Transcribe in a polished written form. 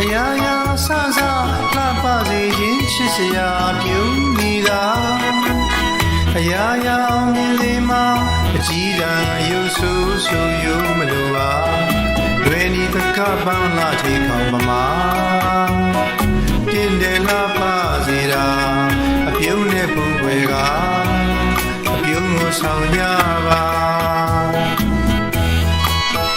အရာရာဆဆလှပစေခြင်းချစ်စရာပြုံးနေတာအရာရာအောင်မြင်စေမှာအကြည်တန်အယုဆူဆူယုံမလိုပါလွယ်နီတကပန်းလာထေခေါင်ပမာတင်တယ်လှပစေတာအပြုံးနဲ့ပူွယ်ကအပြုံးကိုဆောင်ကြပါ